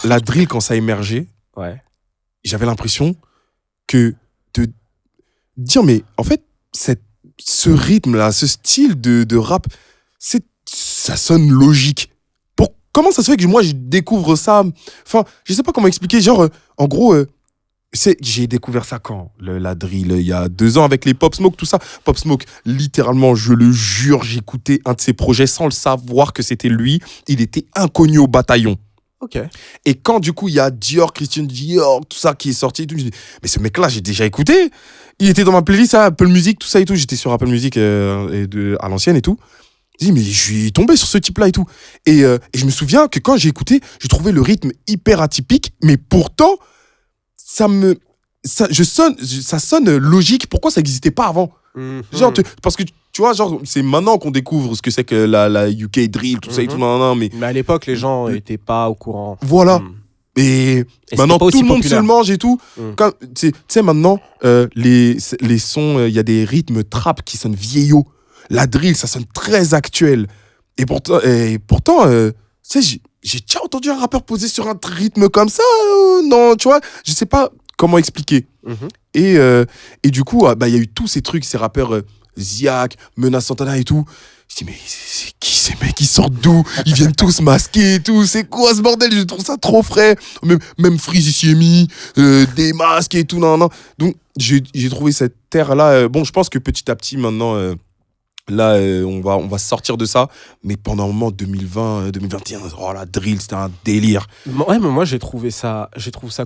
la drill, quand ça a émergé, Ouais. j'avais l'impression que de dire, mais en fait, ce rythme-là, ce style de rap, ça sonne logique. Comment ça se fait que moi, je découvre ça? Enfin, je sais pas comment expliquer. Genre, en gros, j'ai découvert ça quand? La drill, il y a 2 ans avec les Pop Smoke, tout ça. Pop Smoke, littéralement, je le jure, j'écoutais un de ses projets sans le savoir que c'était lui. Il était inconnu au bataillon. Ok. Et quand du coup il y a Dior, Christian Dior, tout ça qui est sorti et tout, je dis, mais ce mec-là, j'ai déjà écouté. Il était dans ma playlist, Apple Music, tout ça et tout. J'étais sur Apple Music à l'ancienne et tout. Je dis, mais je suis tombé sur ce type-là et tout. Et je me souviens que quand j'ai écouté, j'ai trouvé le rythme hyper atypique, mais pourtant, ça sonne logique. Pourquoi ça n'existait pas avant? Genre, parce que tu vois, genre, c'est maintenant qu'on découvre ce que c'est que la UK drill, tout ça et tout. Non, mais à l'époque, les gens n'étaient pas au courant. voilà. Et maintenant, tout le monde populaire. se le mange et tout. Tu sais, maintenant, les sons, il y a des rythmes trap qui sonnent vieillots. La drill, ça sonne très actuel. Et pourtant, tu sais, j'ai déjà entendu un rappeur poser sur un rythme comme ça. Non, tu vois, je sais pas comment expliquer. Et du coup, il y a eu tous ces trucs, ces rappeurs Ziak, Menace Santana et tout. Je dis, mais c'est qui ces mecs? Ils sortent d'où? Ils viennent tous masqués et tout. C'est quoi ce bordel? Je trouve ça trop frais. Même Freeze ici est mis, des masques et tout. Non. Donc, j'ai trouvé cette terre-là. Bon, je pense que petit à petit, maintenant, on va sortir de ça. Mais pendant un moment, 2020, 2021, oh, la drill, c'était un délire. Ouais, mais moi, j'ai trouvé ça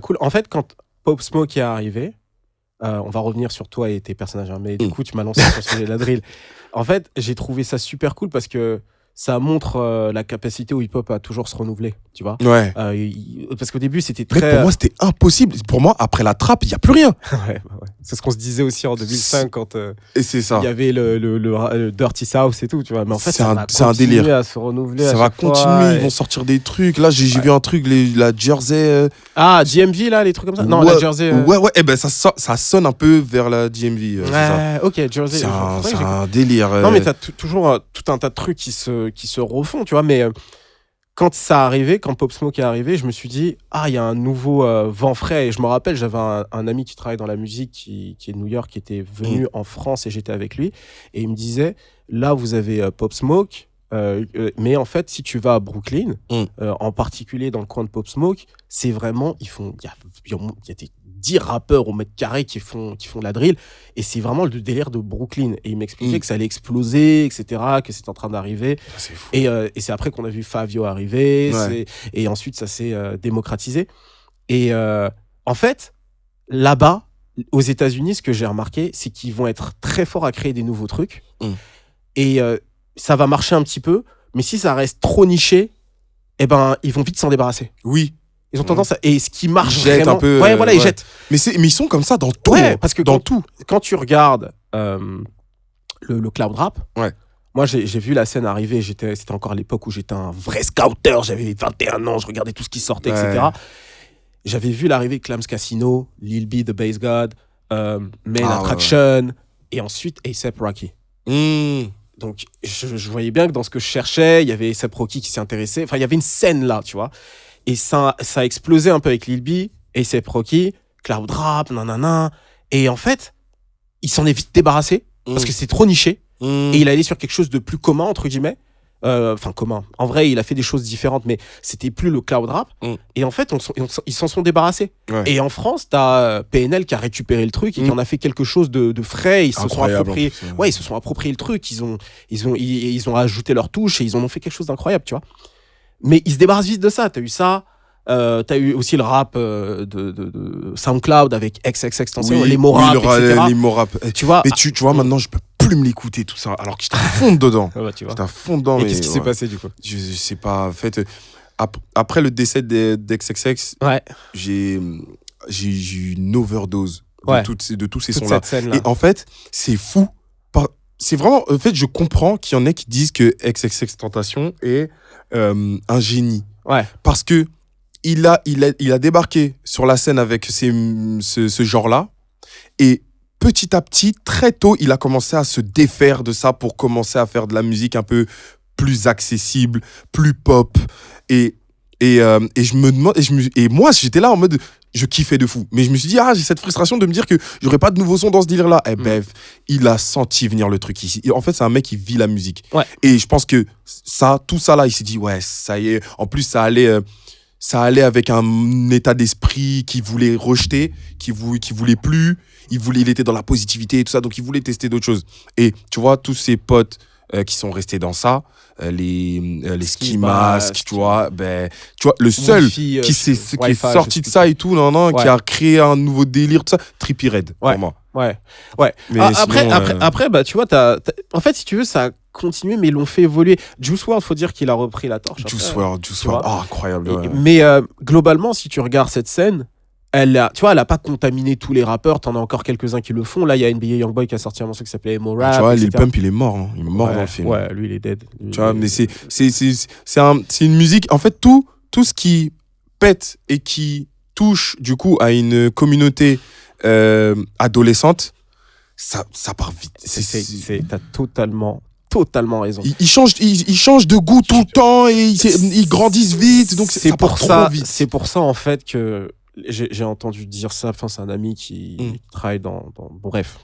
cool. En fait, quand Pop Smoke est arrivé, on va revenir sur toi et tes personnages, hein, mais du coup, tu m'as lancé sur le sujet de la drill. En fait, j'ai trouvé ça super cool parce que ça montre la capacité au hip-hop à toujours se renouveler, tu vois. Ouais. Parce qu'au début, c'était Mais très... pour moi, c'était impossible. Pour moi, après la trappe, il n'y a plus rien. ouais. C'est ce qu'on se disait aussi en 2005 quand Et c'est ça. il y avait le Dirty South et tout, tu vois. Mais en fait, C'est ça un va continuer délire. à se renouveler Ça à va chaque fois, continuer, et... ils vont sortir des trucs. Là, j'ai vu un truc, la Jersey. Ah, DMV, là, les trucs comme ça. Non, ouais, la Jersey. Ouais, eh ben ça sonne un peu vers la DMV. C'est ça. Ok, Jersey. C'est un délire. Non, mais t'as toujours tout un tas de trucs qui se refont, tu vois. Mais quand ça arrivait, quand Pop Smoke est arrivé, je me suis dit, il y a un nouveau vent frais. Et je me rappelle, j'avais un ami qui travaille dans la musique, qui est de New York, qui était venu en France et j'étais avec lui. Et il me disait, là, vous avez Pop Smoke. Mais en fait, si tu vas à Brooklyn, en particulier dans le coin de Pop Smoke, c'est vraiment, il y a des 10 rappeurs au mètre carré qui font de la drill, et c'est vraiment le délire de Brooklyn. Et il m'expliquait que ça allait exploser, etc., que c'était en train d'arriver. C'est fou. Et c'est après qu'on a vu Fabio arriver, et ensuite ça s'est démocratisé. Et en fait, là-bas, aux États-Unis, ce que j'ai remarqué, c'est qu'ils vont être très forts à créer des nouveaux trucs. Et ça va marcher un petit peu, mais si ça reste trop niché, eh ben, ils vont vite s'en débarrasser. Oui. Ils ont tendance à... Et ce qui marche Ils jettent vraiment... un peu, ils jettent. Mais ils sont comme ça dans tout. Ouais, parce que dans tout. Quand tu regardes le cloud rap, moi, j'ai vu la scène arriver. C'était encore à l'époque où j'étais un vrai scouter. J'avais 21 ans, je regardais tout ce qui sortait, etc. J'avais vu l'arrivée de Clams Casino, Lil B, The Bass God, Main Attraction, et ensuite A$AP Rocky. Donc, je voyais bien que dans ce que je cherchais, il y avait A$AP Rocky qui s'y intéressait. Enfin, il y avait une scène là, tu vois. Et ça a explosé un peu avec Lil B, A$AP Rocky, Cloud Rap, nanana. Et en fait, il s'en est vite débarrassé parce que c'est trop niché. Et il allait sur quelque chose de plus commun, entre guillemets. Enfin, commun. En vrai, il a fait des choses différentes, mais c'était plus le cloud rap. Et en fait, ils s'en sont débarrassés. Et en France, t'as PNL qui a récupéré le truc et qui en a fait quelque chose de frais. Ils se sont appropriés. Ils se sont appropriés le truc. Ils ont ajouté leur touche et ils en ont fait quelque chose d'incroyable, tu vois. Mais ils se débarrassent vite de ça. T'as eu ça. T'as eu aussi le rap de SoundCloud avec XXXTentacion, les mots rap, etc. Les mots rap. Tu vois, mais tu vois, maintenant, je peux plus me l'écouter, tout ça, alors que j'étais à fond dedans. J'étais à fond dedans. Et qu'est-ce qui s'est passé, du coup? Je sais pas. En fait, après le décès d'XXX, j'ai eu une overdose de tous ces sons-là. Et en fait, c'est fou. C'est vraiment... En fait, je comprends qu'il y en ait qui disent que XXXTentacion est un génie. Parce que il a débarqué sur la scène avec ce genre-là, et petit à petit, très tôt, il a commencé à se défaire de ça pour commencer à faire de la musique un peu plus accessible, plus pop. Et Et je me demande, et moi, j'étais là en mode, je kiffais de fou. Mais je me suis dit, j'ai cette frustration de me dire que j'aurais pas de nouveaux sons dans ce délire-là. Eh ben, il a senti venir le truc ici. Et en fait, c'est un mec qui vit la musique. Ouais. Et je pense que tout ça là, il s'est dit, ouais, ça y est. En plus, ça allait avec un état d'esprit qu'il voulait rejeter, qu'il voulait plus. Il était dans la positivité et tout ça, donc il voulait tester d'autres choses. Et tu vois, tous ses potes qui sont restés dans ça, les ski masks, tu vois, le seul qui est sorti de ça et tout, qui a créé un nouveau délire, tout ça, Trippie Redd, pour moi. Ouais. Mais après, bah, tu vois, en fait, si tu veux, ça a continué, mais ils l'ont fait évoluer. Juice WRLD, faut dire qu'il a repris la torche. Juice WRLD, incroyable. Ouais. Mais globalement, si tu regardes cette scène, elle a pas contaminé tous les rappeurs, t'en as encore quelques-uns qui le font. Là, il y a NBA Youngboy qui a sorti un morceau qui s'appelait Emo Rap. Tu vois, Lil Pump, il est mort, hein. Il est mort dans le film. Ouais, lui, il est dead. Tu vois, mais c'est une musique, en fait, tout ce qui pète et qui touche, du coup, à une communauté adolescente, ça part vite. T'as totalement raison. Ils changent de goût tout le temps et ils grandissent vite, donc ça part trop vite. C'est pour ça, en fait, que j'ai entendu dire ça. Enfin, c'est un ami qui travaille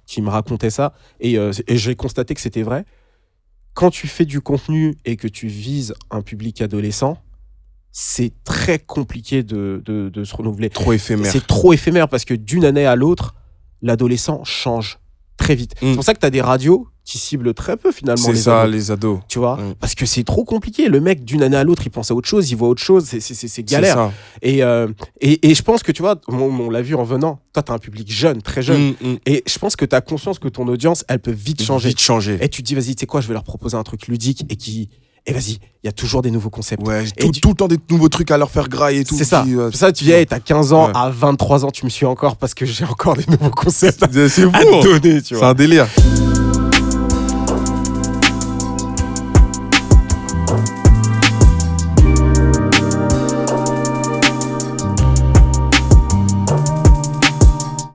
qui me racontait ça, et j'ai constaté que c'était vrai. Quand tu fais du contenu et que tu vises un public adolescent, c'est très compliqué de se renouveler. Trop éphémère. C'est trop éphémère parce que d'une année à l'autre, l'adolescent change très vite. C'est pour ça que tu as des radios qui ciblent très peu finalement les ados. Tu vois, parce que c'est trop compliqué. Le mec, d'une année à l'autre, il pense à autre chose, il voit autre chose, c'est galère. Et je pense que, tu vois, on l'a vu en venant, toi, tu as un public jeune, très jeune. Et je pense que tu as conscience que ton audience, elle peut vite changer. Et tu te dis, vas-y, tu sais quoi, je vais leur proposer un truc ludique et vas-y, il y a toujours des nouveaux concepts. Ouais, tout le temps des nouveaux trucs à leur faire grailler et tout. C'est ça. Ça, tu viens, t'as 15 ans, à 23 ans, tu me suis encore parce que j'ai encore des nouveaux concepts à te donner, tu vois. C'est un délire.